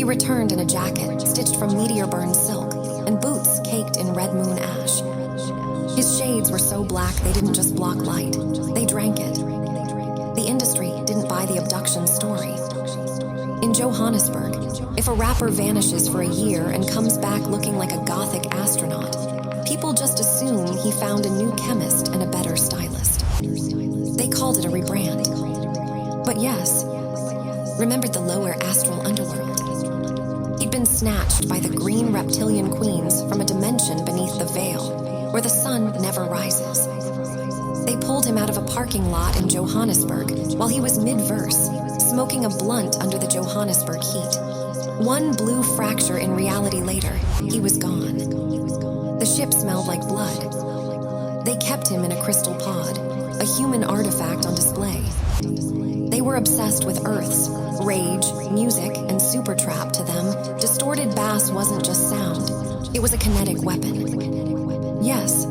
He returned in a jacket stitched from meteor-burned silk and boots caked in red moon ash. His shades were so black they didn't just block light, they drank it. The industry didn't buy the abduction story. In Johannesburg, if a rapper vanishes for a year and comes back looking like a gothic astronaut, people just assume he found a new chemist and a better stylist. They called it a rebrand. But yes, remembered the lower astral underworld. He'd been snatched by the green reptilian queens from a dimension beneath the veil, where the sun never rises. They pulled him out of a parking lot in Johannesburg while he was mid-verse, smoking a blunt under the Johannesburg heat. One blue fracture in reality later, he was gone. The ship smelled like blood. They kept him in a crystal pod, a human artifact on display. They were obsessed with Earths, rage, music, and Supertrap. To them, distorted bass wasn't just sound, it was a kinetic weapon. Yes,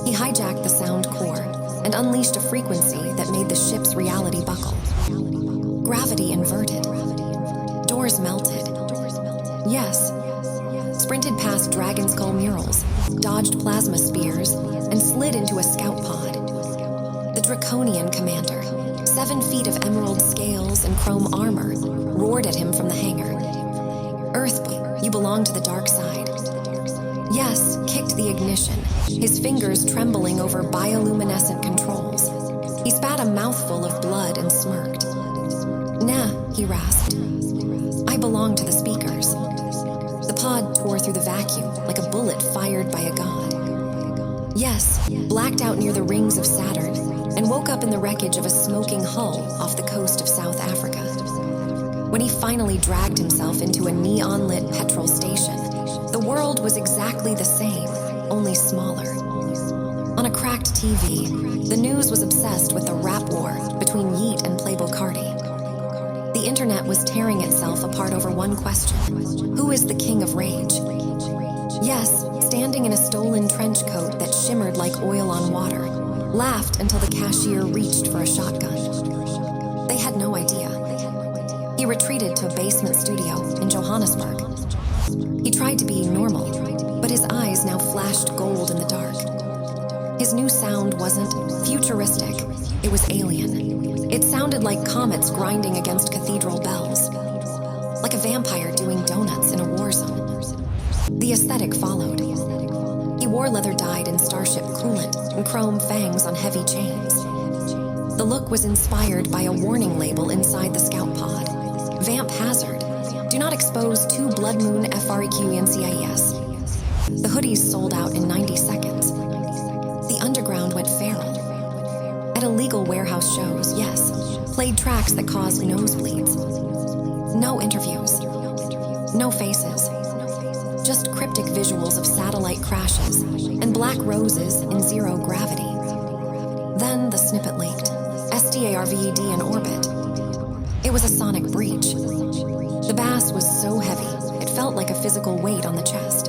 he hijacked the sound core and unleashed a frequency that made the ship's reality buckle. Gravity inverted. Doors melted. Yes, sprinted past dragon skull murals, dodged plasma spears, and slid into a scout pod. The Draconian commander, 7 feet of emerald scales and chrome armor, roared at him from the hangar. Earthboy, you belong to the dark side. Yes, kicked the ignition, his fingers trembling over bioluminescent controls. He spat a mouthful of blood and smirked. Nah, he rasped. I belong to the speakers. The pod tore through the vacuum like a bullet fired by a god. Yes, blacked out near the rings of Saturn and woke up in the wreckage of a smoking hull off the coast of South Africa. When he finally dragged himself into a neon-lit petrol station, the world was exactly the same, only smaller. On a cracked TV, the news was obsessed with the rap war between Yeet and Playboi Carti. The internet was tearing itself apart over one question: who is the king of rage? Yes, standing in a stolen trench coat that shimmered like oil on water, laughed until the cashier reached for a shotgun. They had no idea. He retreated to a basement studio in Johannesburg. He tried to be normal, but his eyes now flashed gold in the dark. His new sound wasn't futuristic, it was alien. It sounded like comets grinding against cathedral bells, like a vampire doing donuts in a war zone. The aesthetic followed. He wore leather-dyed and Starship coolant and chrome fangs on heavy chains. The look was inspired by a warning label inside the scout pod. Vamp hazard. Do not expose 2 Blood Moon FREQ NCIS. The hoodies sold out in 90 seconds. The underground went feral. At illegal warehouse shows, yes, played tracks that caused nosebleeds. No interviews. No faces. Just cryptic visuals of satellite crashes and black roses in zero gravity. Then the snippet leaked. SDARVED in orbit. It was a sonic breach. The bass was so heavy, it felt like a physical weight on the chest.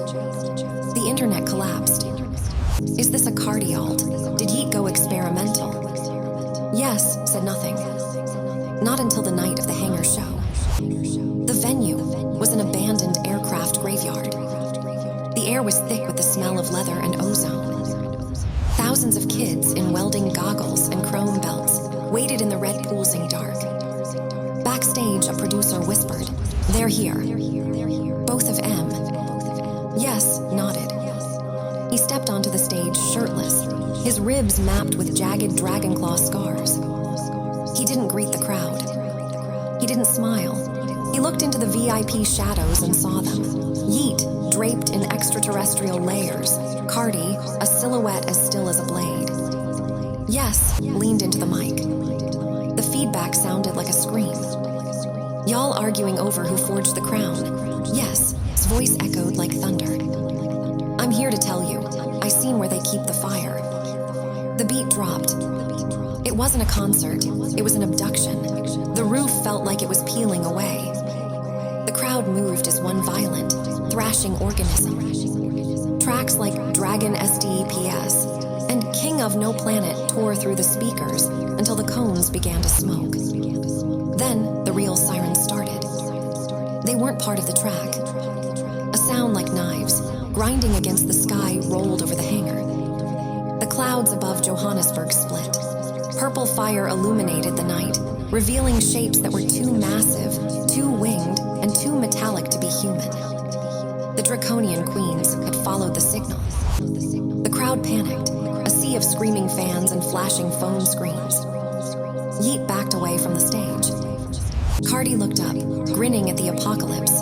The internet collapsed. Is this a cardialt? Did Yeet go experimental? Yes, said nothing. Not until the night of the hangar show. The venue was an abandoned aircraft graveyard. The air was thick with the smell of leather and ozone. Thousands of kids in welding goggles and chrome belts waited in the red poolsing dark. Backstage, a producer whispered, "They're here." Both of M. Yes, nodded. He stepped onto the stage shirtless, his ribs mapped with jagged dragonclaw scars. He didn't greet the crowd. He didn't smile. He looked into the VIP shadows and saw them. Yeet, draped in extraterrestrial layers. Carti, a silhouette as still as a blade. Yes, leaned into the mic. The feedback sounded like a scream. Y'all arguing over who forged the crown. Yes, his voice echoed like thunder. I'm here to tell you, I seen where they keep the fire. The beat dropped. It wasn't a concert, it was an abduction. The roof felt like it was peeling away. The crowd moved as one violent, thrashing organism. Tracks like Dragon SDEPS and King of No Planet tore through the speakers until the cones began to smoke. Then the real sirens started. They weren't part of the track. A sound like knives, grinding against the sky, rolled over the hangar. The clouds above Johannesburg split. Purple fire illuminated the night, revealing shapes that were too massive, too winged, and too metallic to be human. The Draconian Queens had followed the signal. The crowd panicked, a sea of screaming fans and flashing phone screens. Yeet backed away from the stage. Cardi looked up, grinning at the apocalypse.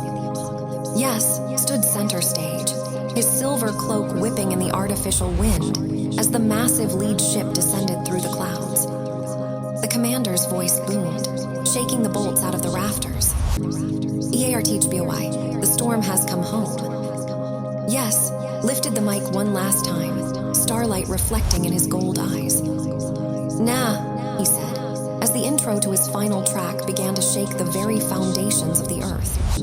Yes stood center stage, his silver cloak whipping in the artificial wind as the massive lead ship descended through the clouds. The commander's voice boomed, shaking the bolts out of the rafters. EARTHBOI, the storm has come home. Yes lifted the mic one last time, starlight reflecting in his gold eyes. Nah, he said, as the intro to his final track began to shake the very foundations of the earth.